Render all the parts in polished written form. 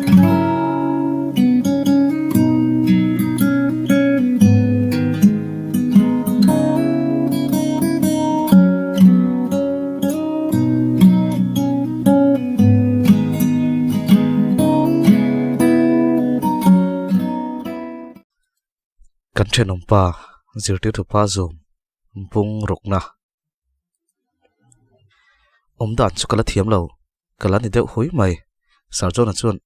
Kan chen pa zirti tu pa zoom bung rukna dan chu kala thiam lo kala ni deuh hui mai sarjona chuan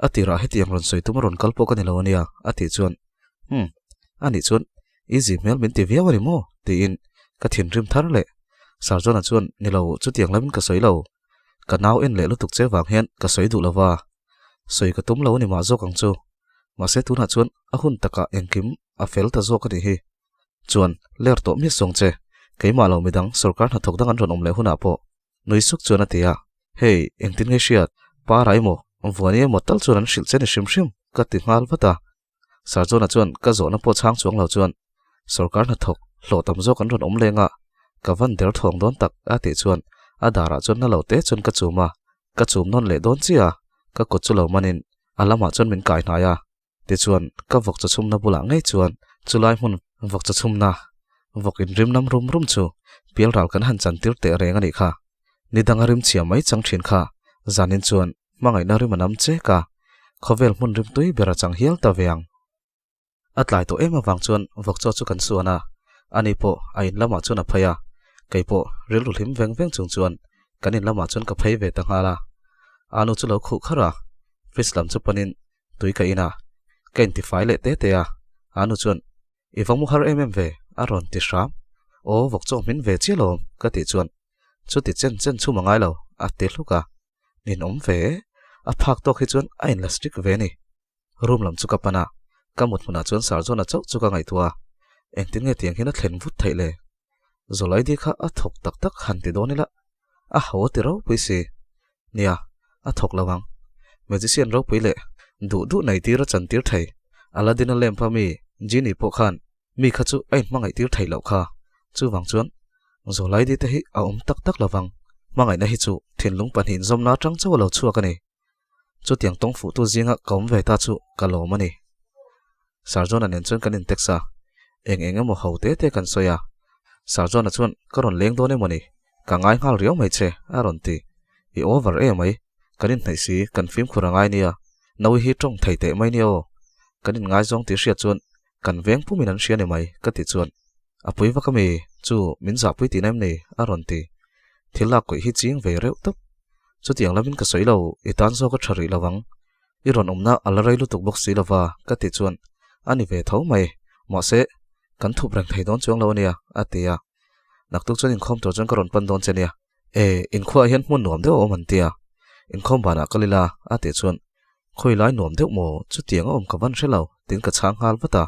atira hetiang ron soi tumaron kalpo kan lo ania ati chuan ani chuan easy mel min ti viawari mo ti in ka thin rim thar le sarjona chuan ni lo chu tiang lamin ka soi lo ka naw en le lutuk che wang hian ka soi du lawa soi ka tum lo ni ma zo kang chu ma se tuna chuan a hun taka engkim a fel ta zo ka ni hi chuan ler to mi song che keima lo midang sarkar na thok dang an ron om le huna po noisuk chuan atia hei engtin nge shiat pa rai mo vuani mo tal chuan an shil chen shim shim ka ti ngal vata sarjona chuan ka zo na po chang chuang lo chuan sarkar na thok hlo tam zo kan ron om lenga ka van der thong don tak ati chuan adara chuan na lo te chuan ka chuma ka chum non le don chia ka ko chu lo manin alama chuan min kai na ya ti chuan ka vok cha chum na bula ngei chuan chulai mun vok cha chum na vok in rim nam rum rum chu pial ral kan han chan tir te reng ani kha nidanga rim chia mai chang thin kha zanin chuan mangai na rim anam che ka khovel mun rim tui bera chang hial ta veang atlai to ema wang chuan vok cho chu kan suana ani po ain lama chuan a phaya keipo ril ru him veng veng chung chuan kanin lama chuan ka phei ve ta ngala anu chu lo khu khara fislam chu panin tui ka ina ken ti fai le te te a anu chuan iwang mu har ve aron ti sham o vok cho min ve chilo ka ti chuan chu ti chen chen chu mangai lo a te hluka nin om ve a phak to khi chuan a in lastic ve ni room lam chu ka pana kamut huna chuan sarjona chau chu ka ngai tua engtin nge tiang hina thlen vut theile zolai di kha a thok tak tak han ti donila a ho ti ro puisi nia a thok lawang magician ro puile du du nai ti ra chan tir thai aladin lem pa mi jini po khan mi kha chu ai mangai tir thai lo kha chu wang chuan zolai di te hi a tak tak lawang mangai na hi chu thinlung panhin zomna tang chaw lo chuak ani chu tiang tong fu tu zinga kom ve ta chu kalo mani sarjona nen chuan kanin teksa eng mo hote te kan soya sarjona chuan karon leng done moni ka ngai ngal riau mai che aron ti I over e mai kanin nai si kan film khurangai nia nawi hi tong thai te mai nio kanin ngai zong ti ria chuan kan veng pumin an ria ni mai ka ti chuan apui wa kami chu min za pui ti naim nei aron ti thila koi hi ching ve reu tap chu tiang lamin ka soilo itan zo ka thari lawang iron omna alarai lu tuk box si lawa ka ti chuan ani ve tho mai mo se kan thup rang thai don chuang lo nia atia naktuk chuan in khom to chuan karon pan don chenia in khua hian mun nuam deuh man tia in khom bana kalila ati chuan khoi lai nuam deuh mo chu tiang om ka van relo tin ka chang hal wata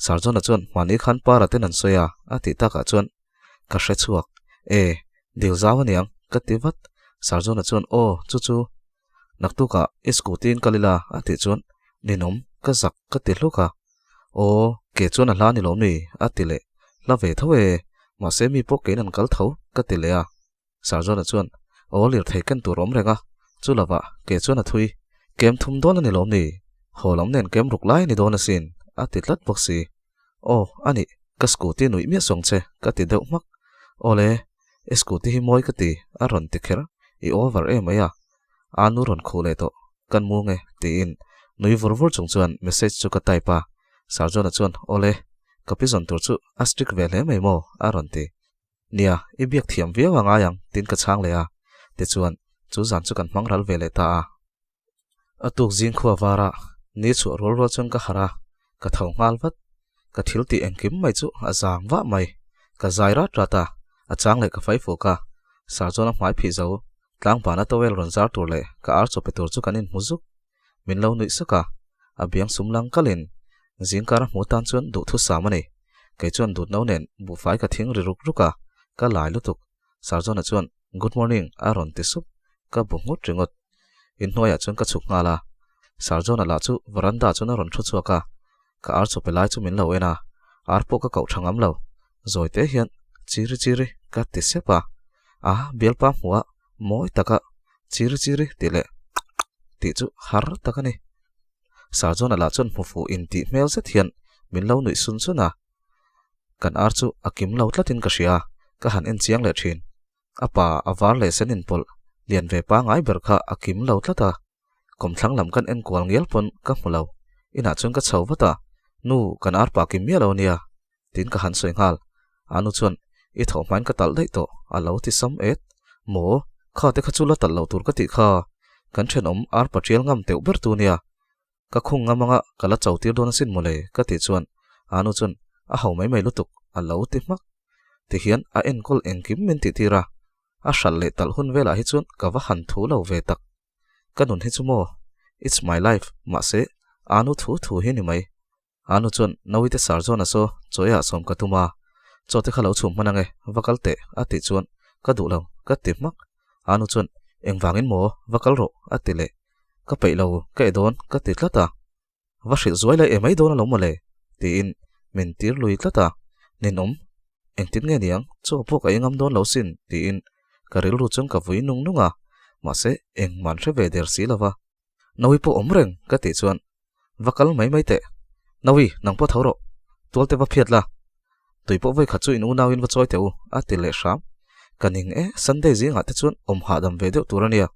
sarjona chuan mani khan para ten an soya ati taka chuan ka hre chuak dil zaw aniang ka ti wat sarjona chuan chu chu naktuka iskutin kalila ati chuan ninom ka zak ka ti hluka ke chuan a hla ni lom ni ati le la ve thawe ma se mi pok ke nan kal tho ka ti le a sarjona chuan lir thei kan tur om renga chu lawa ke chuan a thui kem thum don ani lom ni holom nen kem ruk lai ni don a sin ati tlat boxi ani ka scooty nui mi song che ka ti deuh mak ole scooty hi moi ka ti a ron ti kher I over e maya anu ron khole to kan mu nge ti in nui vorvor chung chuan message chu ka taipa sarjona chuan ole kapizon tur chu astrik ve le mai mo a ron ti nia I biak thiam via wanga yang tin ka chang le a ti chuan chu zan chu kan hmang ral ve le ta a atuk jing khuwa wara ni chu rol ro chung ka hara ka thau ngal vat ka thil ti engkim mai chu azang wa mai ka zaira trata achang le ka fai fo ka sarjona mai phi zo tlang pa na towel ron zar tur le ka ar cho petur chu kanin muzuk min lo nui saka abiang sumlang kalin jingkar mutan chuan du thu samani ke chuan dut no nen bu fai ka thing ri ruk ruka ka lai lutuk sarjona chuan good morning aron ti sup ka bungut ringot in noya chuan ka chuk ngala sarjona la chu veranda chuan ron thu chuaka ka ar cho pelai chu min lo ena ar po ka kau thangam lo zoi te hian chiri ka ti sepa bial pa muwa moi taka chiri tile ti chu har takani sarjon ala chon mufu in ti mel se thian min lo nui sun suna kan ar chu akim lo tlatin ka ria ka han en chiang le thin apa avar le senin pol lian ve pa ngai ber kha akim lo tlata kom thlang lam kan en kwal ngel pon ka mulo ina chung ka chho wata nu kan ar pa kim mia lo nia tin ka han soi ngal anu chon I thau man ka tal dai to a lo ti sam et mo kha te kha chula tal lo tur ka ti kha kan then om ar patrial ngam teu ber tu nia ka khung ngamanga kala chautir don sin mole ka ti chuan anu chun a hau mai mai lutuk a lo ti mak ti hian a en kol en kim min ti tira a shal le tal hun vela hi chun ka wa han thu lo ve tak kanun hi chu mo it's my life ma se anu thu hi ni mai anu chun nawi te sarjon aso choya som ka tuma chote khalo chum manange wakal te ati chuan ka du lo ka ti mak anu chun engwangin mo wakal ro atile ka peilo ka edon ka ti tlata wa shil zuai lai emai don lo mole ti in min tir lui tlata ninom engtin nge niang cho pok ai ngam don lo sin ti in ka ril ru chung ka vui nung nunga ma se eng man re ve der si lawa nawi po omreng ka ti chuan wakal mai te nawi nang po thoro tolte wa phiat la tuipo voi khachu in unawin wa choi teu atile sham kaning sunday zinga te chuan om ha dam ve deuh turania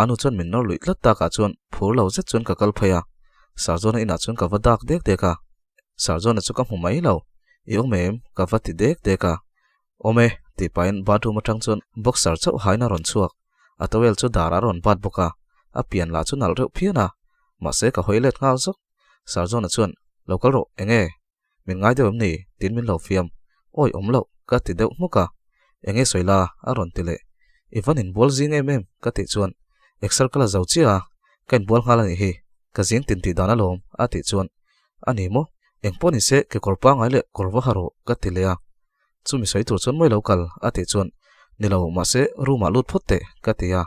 anu chuan min nor lui tlat ta ka chuan phur lo zet chuan ka kal phaya sarjona ina chuan ka wadak dek deka sarjona chu ka hmu mai lo I omem ka vati dek deka ome ti pain bathroom atang chuan boxer chau haina ron chuak atawel chu dara ron bat boka a pian la chu nal reuh phiana ma se ka hoilet ngal zok sarjona chuan local ro enge min ngai deuh ni tin min lo fiam oi omlo ka ti deuh muka enge soila aron tile even in bol zing ka ti chuan exer kala zawchia kan bol ngala ni hi ka zing tin ti dana lom ati chuan ani mo engponi se ke korpa ngai le korwa haro ka tilea chumi soi tur chuan moi local ati chuan nilo ma se ruma lut photte ka tia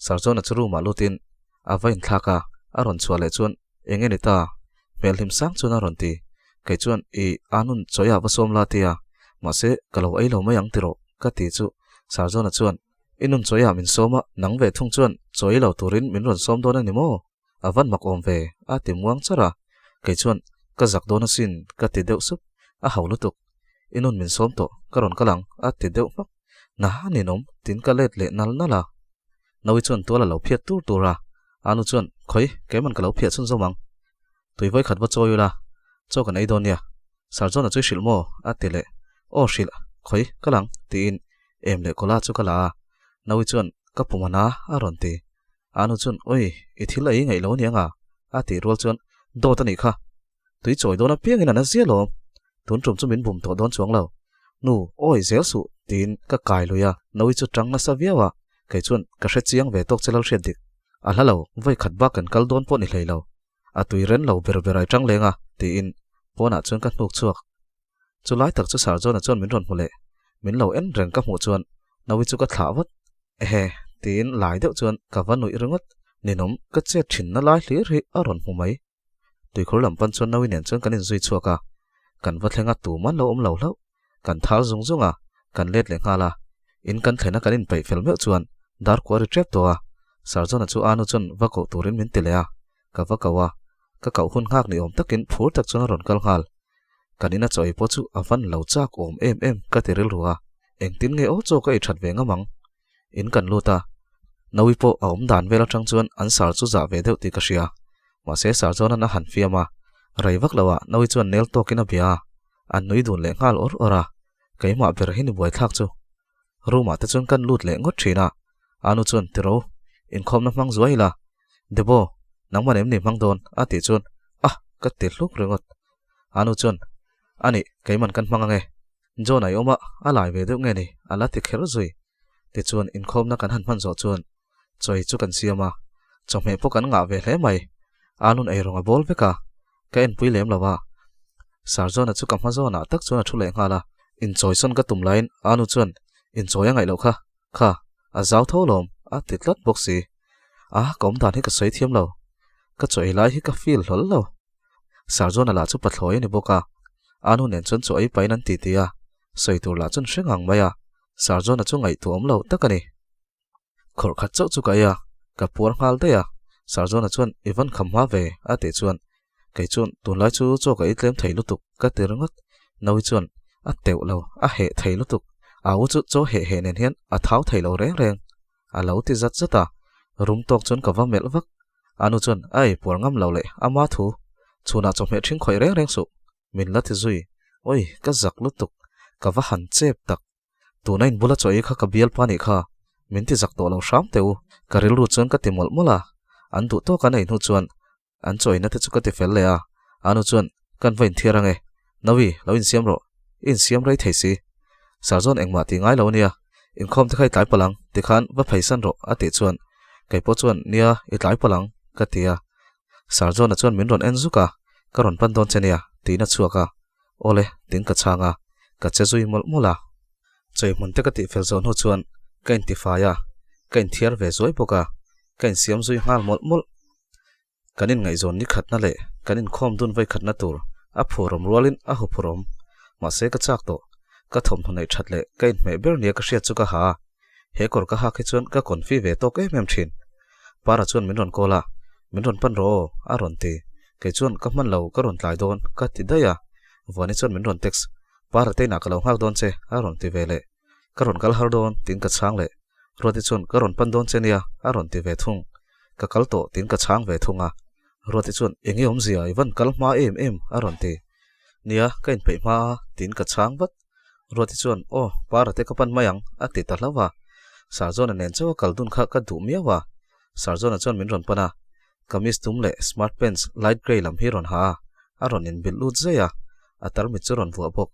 sarjona chu ruma lutin avain thlaka aron chuale chuan enge ni ta mel him sang chuan aron ti kai chuan I anun choya wa som la tia ma se kalo ai lo mayang tiro ka ti chu sarjona chuan inun choya min soma nang ve thung chuan choi lo turin min ron som don ani mo avan mak om ve a ti muang chara kai chuan ka zak don sin ka ti deuh sup a haulutuk inun min som to karon kalang a ti deuh mak na ni nom tin ka let le nal nala nawi chuan tola lo phiat tur tura anu chuan khoi keman ka lo phiat chun zomang tui voi khat wa choyula cho kan ai don nia sarjona chu shilmo atile o shil khoi kalang tin em le kola chu kala nawi chuan ka pumana aron ti anu chun oi ithil ai ngai lo nianga ati rol chuan do ta ni kha tui choi dona piang ina na zialo tun trum chu min bum to don chuang lo nu oi zel su tin ka kai loya nawi chu tang na saviawa kai chuan ka hre chiang ve tok chelal hriat dik a hlalo voi khat ba kan kal don po ni hleilo a tui ren lo ber berai tang lenga ti in pona chuan ka hnuk chuak chulai tak chu sarjona chuan min ron hmule min lo en reng ka hmu chuan nawi chu ka thlawat tin lai deuh chuan ka vanui ringot ninom ka che thin na lai hlir hi aron hmu mai tui khur lam pan chuan nawi nen chuan kanin zui chuaka kan va thlenga tu man lo om lo hlo kan thal zung zunga kan let le ngala in kan thena kanin pai fel me chuan dar ko retrep to a sarjona chu anu chuan va ko turin min tilea ka va kawa ka kau hun ngak ni om takin phur tak chuan ron kal ngal kanina choi po chu avan lo chak om em ka tiril ruwa engtin nge o cho ka I that ve ngamang in kan luta nawi po a om dan vela tang chuan an sar chu za ve deuh ti ka ria ma se sarjona na han fiama raivak lawa nawi chuan nel tokina bia an nui dun le ngal ora keima ber hin buai thak chu ruma te chuan kan lut le ngot thina anu chuan tiro in khom na mang zuaila debo nangman em ni mang don ati chuan ka til luk rengot anu chuan ani keiman kan mangange jona yoma alai ve deuh nge ni ala ti kher zui ti chuan in khom na kan han man zo chuan choi chu kan siama chome po kan nga ve hle mai anun ei ronga bol veka ka en pui lem lawa sarjona chu kam hazona tak chuan thule ngala in choi son ka tum line anu chuan in choi ngai lo kha a zau tholom a titlat boxi kom dan hi ka sei thiam lo ka choi lai hi ka feel hol lo sarjona la chu pathloi ni boka anu nen chon choi painan ti tia soitur la chun hrengang maya sarjona chu ngai tuam lo takani khor khat chau chu ka ya ka por ngal de ya Sarjon a chuan Ivan khamwa ve ati chuan cái chuan tunlai chu cho cái tlem thei lutuk ka tirngot noi chuan a teu lo a he thei lutuk au chu cho he nen hian a thau thei lo reng a lo ti zat zata rum tok chuan ka va mel vak anu chuan ai por ngam lo le ama thu chuna cho me thing khoi reng su min la ti zui oi ka zak lutuk ka va han chep tak tunain bula choi kha ka bial pani kha min ti zak to lo sham teu ka ril ru chuan ka ti mol mola an du to ka nei nu chuan an choi na te chu ka ti fel le a anu chuan kan vain thira nge nawi lo in siam ro in siam rai thei si Sarjon engma ti ngai lo nia in khom te khai tlai palang ti khan va phaisan ro ati chuan kai po chuan nia i tlai palang ka tia Sarjon a chuan min ron en zuka ka ron pan don chenia ti na chuaka ole tin ka changa ka che zui mol mola chei mun te ka ti fel zon ho chuan kain ti fa ya kain thiar ve zoi poka kain siam zui ngal mol mol kanin ngai zon ni khatna le kanin khom dun vai khatna tur a phorom rolin a hu phorom ma se ka chak to ka thom thonai thatle kain me ber nia ka hria chu ka ha he kor ka ha ke chuan ka konfi ve to ke mem thin para chuan min ron kola min ron pan ro a ron ti ke chuan ka man lo ka ron tlai don ka ti daya vani chuan min ron text para te na ka lo hak don che a ron ti ve le ka ron kal har don tin ka chang le roti chuan ka ron pan don che nia a ron ti ve thung ka kal to tin ka chang ve thunga roti chuan engi om zia Ivan kal ma em a ron ti nia kain pe ma tin ka chang vat roti chuan o para te ka pan mayang a ti ta hlawa Sarjon nen chaw kal dun kha ka du miawa Sarjon a chuan min ron pana kamis tum le smart pants light gray lam hi ron ha a ron in bil lut zaya atar mi chu ron vuwa bok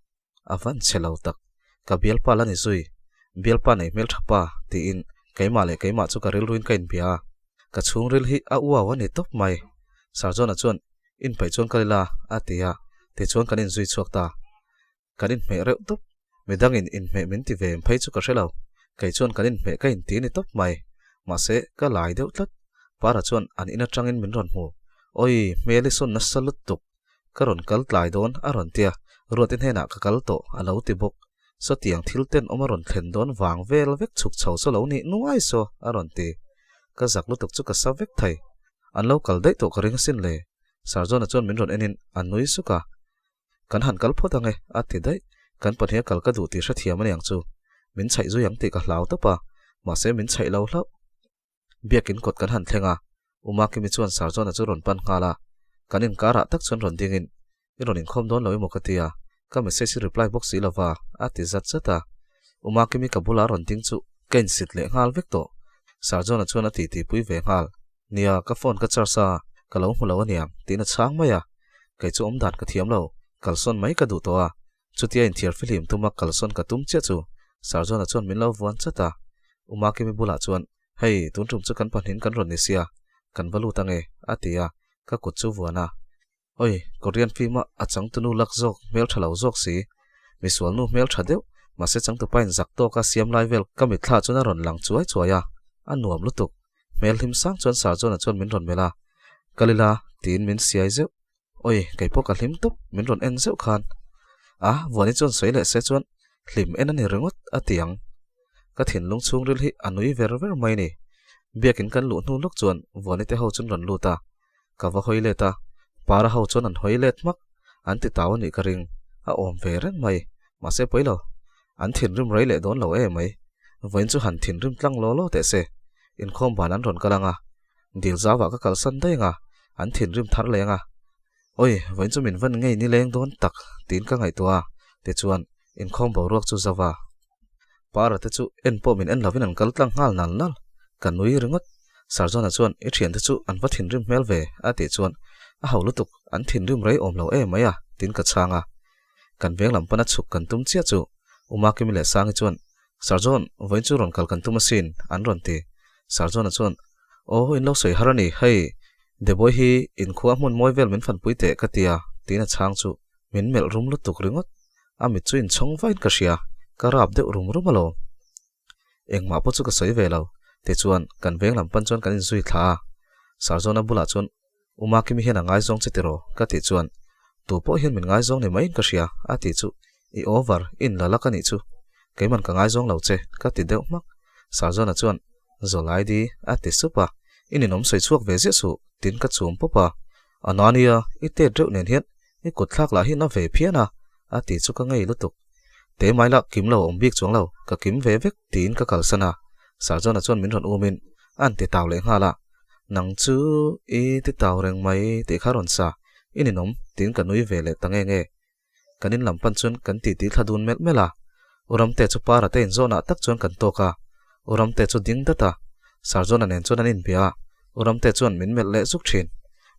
avan chelo tak ka bial pa lani zui bial pa nei mel thapa ti in keima le keima chu ka ril ruin kain bia ka chung ril hi a uwa wani top mai Sarjon a chuan in pai chuan kalila atia ti chuan kanin zui chuak ta kanin me reuh top medangin in me min ti ve phei chu ka hrelo kai chuan kanin me kain ti ni top mai ma se ka lai deuh tlat para chuan an ina tangin min ron mu oi meli son na salut tuk ka ron kal tlai don a ron tia ruatin hena ka kal to a lo ti bok so tiang thil ten oma ron thlen don wang vel vek chuk chho so lo ni nuai so a ron ti ka zak lutuk chu ka sa vek thai an lo kal dai to ka ring sin le Sarjon a chuan min ron enin an nui suka kan han kal phot ange a ti dai kan pathia kal ka du ti hra thiam ani ang chu min chai zu yang ti ka hlau to pa ma se min chai lo hlau biakin kot kan han thlenga uma ki mi chuan Sarjon a chu ron pan ngala kanin kara tak chuan ron dingin i ron in khom don lo mo ka tia ka message reply box i lawa a ti zat zata uma ki mi ka bula ron ding chu kain sit le ngal vek to Sarjon a chuan a ti pui ve ngal nia ka phone ka charsa ka lo mu lo aniam tin a chang maya kai chu om dan ka thiam lo kalson mai ka du to a chutia in thiar film tuma kalson ka tum che chu Sarjon a chuan min lo wan chata uma ki mi bula chuan hei tun tum chu kan panin kan ron ni sia kan valu tange atia ka kut chu wana oi Korean film a chang tu nu lak jok mel thalo jok si mi sual nu mel thadeu ma se chang tu pain zak to ka siam lai vel ka mi thla chuna ron lang chuai chuaya anuam lutuk mel him sang chuan Sarjon a chuan min ron mela kalila tin min siai zeu oi kai po ka hlim tup min ron en zeu khan a wani chuan soile se chuan hlim en ani ringot atiang ka thin lung chung ril hi anui ver mai ni biakin kan lu nu lok chuan wani te ho chun ron luta ka va hoile ta para ho chuan an hoilet mak an ti taw ni ka ring a om ve ren mai ma se poilo an thin rim rei le don lo e mai voin chu han thin rim tlang lo lo te se in khom ban an ron kalanga dil zawa ka kal san dai nga an thin rim thar le nga oi voin chu min van ngei ni leng don tak tin ka ngai tua te chuan in khom bo ruak chu zawa para te chu en po min en lovin an kal tlang ngal nal nal kan nui ringot Sarjon a chuan i thian te chu an va thin rim mel ve a ti chuan a haw lutuk an thin rim rei om lo e maya tin ka changa kan veng lam pana chuk kan tum chia chu uma ki mi le sang chuan Sarjon voin chu ron kal kan tum sin an ron ti Sarjon a chuan o in lo soi harani hei de boy hi in khuwa mun moi vel min fan puite ka tia tin a chang chu min mel rum lutuk ringot a mi chu in chong vain ka sia ka rap de rum alo engma po chu ka soi ve lo te chuan kan veng lam pan chuan kan in zui thla Sarjon a bula chuan uma ki mi hian a ngai zong chetero ka ti chuan tu po hian min ngai zong ni mai ka sia a ti chu i over in lalaka ni chu keiman ka ngai zong lo che ka ti deuh mak Sarjon a chuan zolai di a ti supa ini nom soi chuak ve zia su tin ka chum popa anania ite dreu nen hian I kut thak la hi na ve phiana ati chu ka ngei lutuk te mai la kim lo om bik chuang lo ka kim ve vek tin ka kal sana sarjona chuan min ron umin an ti taw le ngala nang chu I ti taw reng mai ti kharon sa ini nom tin ka nui ve le tange nge kanin lampan chuan kan ti thladun mel mela uram te chu para te in zona tak chuan kan to ka uram te chu ding data sarjona nen chuan anin bia uram te chuan min mel le zuk thin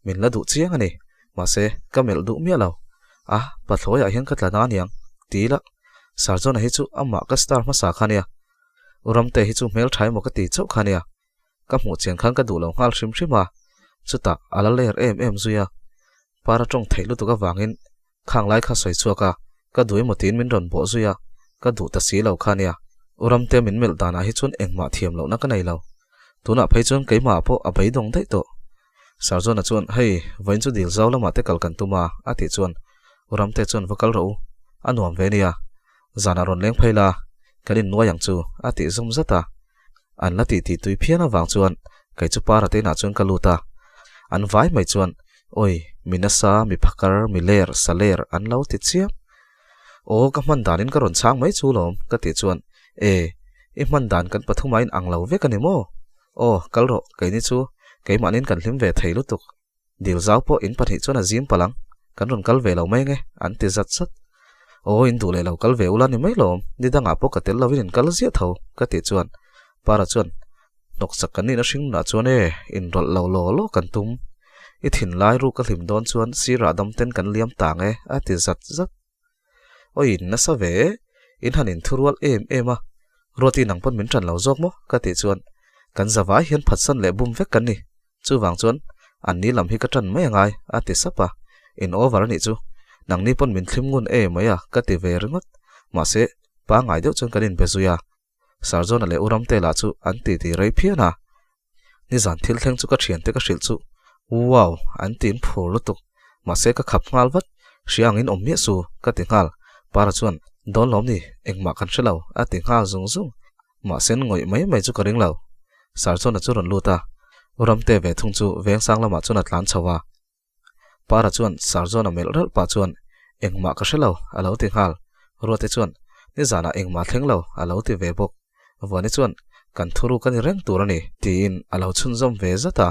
min la du chiang ani ma se ka mel du mi lo pathloi a hian ka tlana niang tila sarjona hi chu amma ka star ma sa khania uram te hi chu mel thai mo ka ti chau khania ka mu chen khang ka du lo ngal shrim shima chuta ala ler em zuya para tong theilu tu ka wangin khang lai kha soi chuaka ka dui mo tin min ron bo zuya ka du ta si lo khania uram te min mel dana hi chun engma thiam lo na ka nei lo tuna phei chun keima po a bei dong dai to sarjona chun hei vain chu dil zaw lama te kal kan tuma ati chun uram te chun vakal ro anuam venia zana ron leng phaila kanin nuayang chu ati zum zata an lati ti tui phiana wang chuan kai chu para te na chun kaluta an vai mai chuan oi minasa mi phakar mi ler saler an lo ti chiam o ka man danin ka ron chang mai chu lom ka ti chuan I man dan kan pathumai ang lo ve kanimo o kalro kai ni chu kai manin kan hlim ve thei lutuk dil zaw po in pathi chuan a zim palang kan ron kal ve lo mai nge an ti zat sat o in du le lo kal ve ulan ni mai lom ni danga po ka tel lovin kal zia tho ka ti chuan para chuan nok sak kan ni na hring na chuan in rol lo lo kan tum I thin lai ru ka hlim don chuan sira dam ten kan liam tang a ti zat zat o in na sa ve in hanin thurwal ema roti nang pon min tran lo jok mo ka ti chuan kan zawai hian phatsan le bum vek kan ni chu wang chuan an ni lam hi ka tran mai ngai a ti sapa in over ni chu nang ni pon min thlim ngun maya ka ti ve ringot ma se pa ngai deuh chuan kanin bezuya sarjona le uram te la chu an ti rei phiana ni zan thil thleng chu ka thian te ka hril chu wow an tin phur lutuk ma se ka khap ngal wat hriang in ommi su ka ti ngal para chuan don lom ni engma kan hrelo a ti ngal zung zung ma sen ngoi mai chu ka ring lo sarjona chu ron luta uram te ve thung chu veng sang lama chuna tlan chawa para chuan sarjona mel ral pa chuan engma ka hrelo alo ti ngal rote chuan ni zana engma thleng lo alo ti ve bok wani chuan kan thuru kan reng turani tin alo chun zom ve zata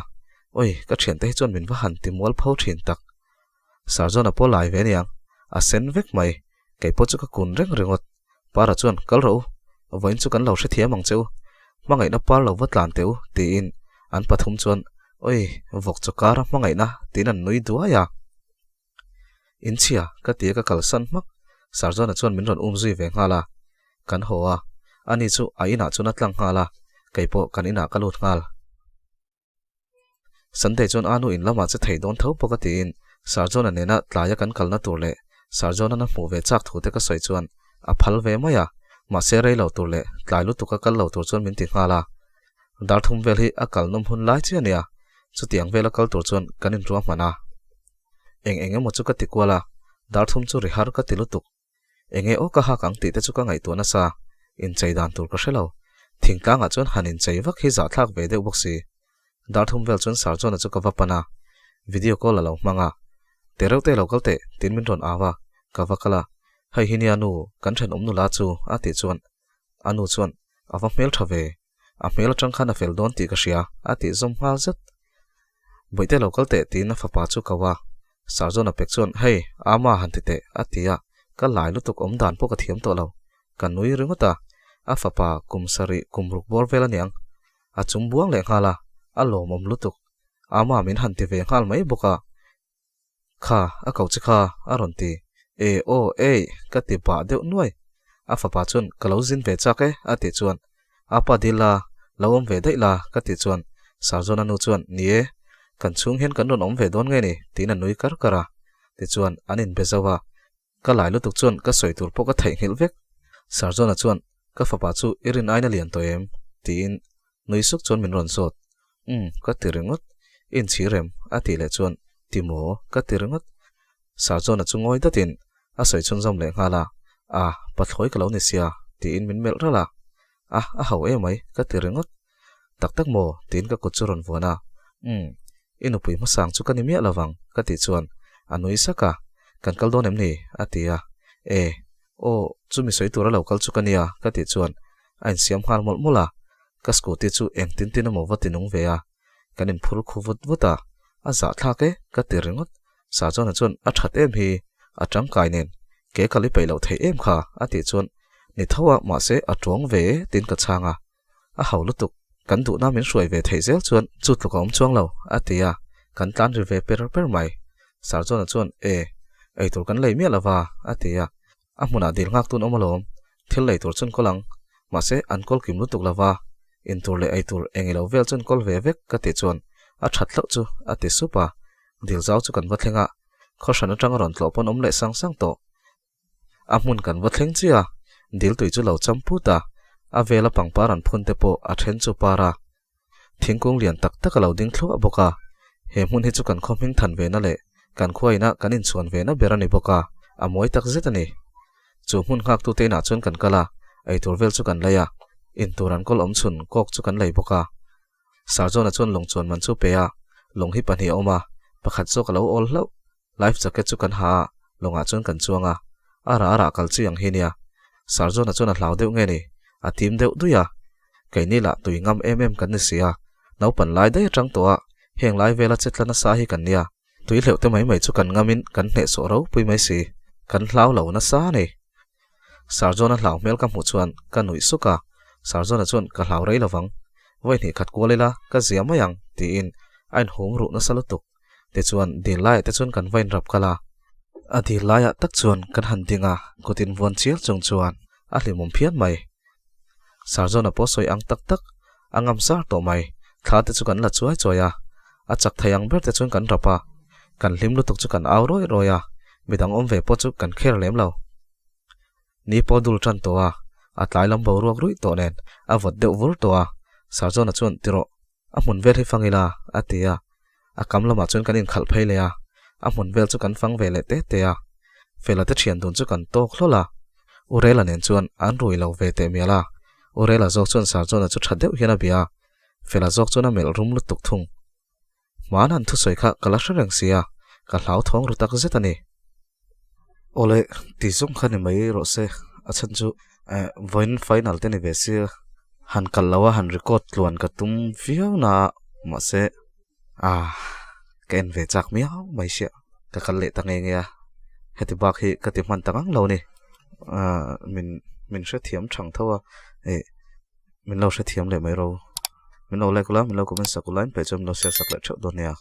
oi ka thian te chuan min va han ti mol phau thin tak sarjona po lai ve niang a sen vek mai kai po chu ka kun reng rengot para chuan kal ro voin chu kan lo hre thiam ang cheu mangai na par lo watlan teu tin an pathum chuan oi vok chokara mangai na tin an nui duaya in chia ka ti ka kal san mak sarjona chuan min ron zui ve ngala kan hoa ani chu aina chuna tlang ngala kai po kan ina ka lut ngal Sunday chuan anu in lama che thei don tho pokatin sarjona nena tlaya kan kalna turle sarjona na mu ve chak thu te ka soi chuan a phal ve maya ma se rei lo turle tlai lu tu ka kal lo tur chuan min ti ngala dar thum vel hi a kal nom hun lai chi ania chu tiang vela kal tur chuan kanin ruwa mana enge mo chu ka ti kwala dar thum chu ri har ka ti lutuk enge o ka ha kang ti te chu ka ngai tu na sa in chei dan tur ka hrelo thingtanga chuan hanin chei vak hi za thlak ve deuh bok si dar thum vel chuan sarjona chu ka vapana video call alo manga tereu te local te tin min ron awa ka vakala hai hinia nu kan then omnu la chu ati chuan anu chuan awa mel thave a mel atang khana fel don ti ka ria ati zom hal zat boite local te tin na fapa chu kawa sarjona pek chuan hei ama hantite atia ka lai lutuk om dan po ka thiam to lo kan nui ringota a fapa kumsari kumruk bor vela niang a chung buang le ngala a lomom lutuk ama min hanti ve ngal mai boka kha a kau chi kha a ron ti ka ti pa deuh nuai a fapa chuan kalozin ve chake a ti chuan apa dila lawom ve dai la ka ti chuan sarjona nu chuan nie kan chung hen kan ron om ve don nge ni tin an nui kar kara ti chuan anin bezawa ka lai lutuk chuan ka soi tur po ka thei ngil vek sarjona chuan ka fapa chu irin aina lian to em tin nui suk chuan min ron sot ka tiringot in chirem ati le chuan timo ka tiringot sarjona chu ngoi datin a soi chun zom le ngala pathloi ka lo ni sia ti in min mel rala a hau mai ka tiringot tak tak mo tin ka kuchuron vona inupui ma sang chu kan mi lawang ka ti chuan anui saka kan kal don em ni atia o chumi soitura lo kal chu kania ka ti chuan ain siam hal mol mola ka scooty chu eng tin tin mo watinung ve a kanin phur khuvut vuta a za thlake ka ti ringot sa chon chon a that em hi a tang kai nen ke kali peilo thei em kha ati chon ni thawa ma se a tong ve tin ka changa a haulutuk kan du na min hruai ve thei zel chuan chut lo kom chuang lo atia kan tlan ri ve per mai sar chon chon ei tur kan lei mi lawa atia a hmuna dil ngak tun omalom thil lei tur chun kolang ma se an kol kim lutuk lawa in tur le ei tur engelo vel chun kol ve vek ka ti chuan a that lo chu ati supa dil zau chu kan wathenga khoshan atang ron tlo pon om le sang sang to a hmun kan watheng chia dil tui chu lo champuta a vela pangparan phunte po a then chu para thingkung lian tak tak lo ding thlu aboka he hmun hi chu kan khoming than ve na le kan khuaina kanin chuan ve na berani boka a moi tak zetani chu hmun khak tu te na chon kan kala ei tur vel chu kan laya in turan kol om chun kok chu kan lei boka sarjona chon long chon man chu pe a long hi pani oma pakhat chu kalo ol hlo life jacket chu kan ha longa chon kan chuanga ara kal chi ang hinia sarjona chon a hlau deuh nge ni a tim deuh duya kaini la tui ngam em kan ni sia nau pan lai dai atang to a heng lai vela chetlana sa hi kan nia tui hleuh te mai chu kan ngamin kan hne so ro pui mai si kan hlau lo na sa ni sarjona hlau mel ka mu chuan ka nui suka sarjona chuan ka hlau rei lawang voi ni khat kualela ka zia mayang ti in ain hung ru na salutuk te chuan din lai te chuan kan vain rap kala a di laia tak chuan kan han dinga kutin von chial chung chuan a hlimum phian mai sarjona po soi ang tak tak angam sar to mai thla te chu kan la chuai choya a chak thayang ber te chuan kan rapa kan hlim lutuk chu kan aw roi roya midang om ve po chu kan kher lem lo ni po dul tran to a atlai lam bo ruak rui to nen a vot deuh vur to a sarjona chuan tiro a hmun vel hi fangila atia a kamlama chuan kan in khal phei le a a hmun vel chu kan fang ve le te a vela te thian dun chu kan tok hlola urela nen chuan an rui lo ve te miala urela zok chuan sarjona chu thadeu hiana bia vela zok chuan a mel rum lutuk thung man an thu soi kha kala hreng sia ka hlau thong rutak zetani ole ti zum khani mai ro se achan chu voin final te ni ve sia han kallawa han record tluan ka tum viau na ma se ken ve chak miao mai sia ka kal le tange nge heti bak hi ka ti man tangang lo ni min hre thiam thang thawa min lo hre thiam le mai ro min lo like la min lo comment sakulain pe chom lo share sak la thau don ya